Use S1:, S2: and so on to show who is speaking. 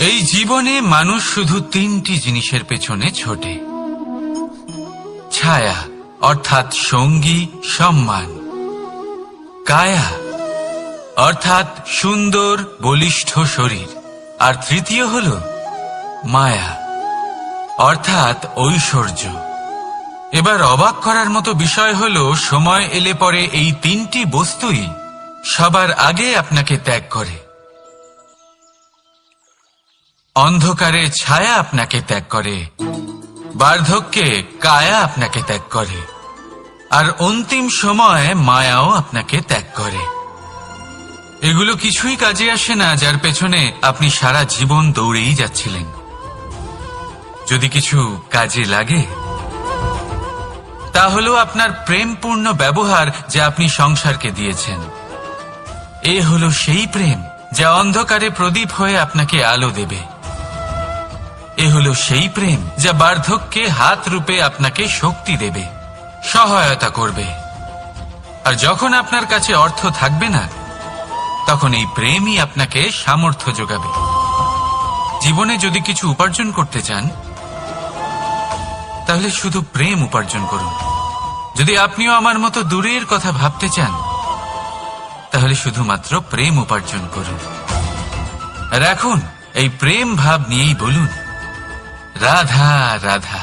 S1: এই জীবনে মানুষ শুধু তিনটি জিনিসের পেছনে ছোটে: ছায়া অর্থাৎ সঙ্গী সম্মান, কায়া অর্থাৎ সুন্দর বলিষ্ঠ শরীর, আর তৃতীয় হল মায়া অর্থাৎ ঐশ্বর্য। এবার অবাক করার মতো বিষয় হল, সময় এলে পরে এই তিনটি বস্তুই সবার আগে আপনাকে ত্যাগ করে। অন্ধকারে ছায়া আপনাকে ত্যাগ করে, বার্ধক্যে কায়া আপনাকে ত্যাগ করে, আর অন্তিম সময়ে মায়াও আপনাকে ত্যাগ করে। এগুলো কিছুই কাজে আসে না যার পেছনে আপনি সারা জীবন দৌড়েই যাচ্ছিলেন। যদি কিছু কাজে লাগে, তা হলো আপনার প্রেমপূর্ণ ব্যবহার যা আপনি সংসারকে দিয়েছেন। এ হলো সেই প্রেম যা অন্ধকারে প্রদীপ হয়ে আপনাকে আলো দেবে। এ হলো সেই প্রেম যা বার্ধক্যে হাত রূপে আপনাকে শক্তি দেবে, সহায়তা করবে। আর যখন আপনার কাছে অর্থ থাকবে না, তখন এই প্রেমই আপনাকে সামর্থ্য যোগাবে। জীবনে যদি কিছু উপার্জন করতে চান, তাহলে শুধু প্রেম উপার্জন করুন। যদি আপনিও আমার মতো দূরের কথা ভাবতে চান, তাহলে শুধুমাত্র প্রেম উপার্জন করুন। আর এখন এই প্রেম ভাব নিয়েই বলুন, রাধা রাধা।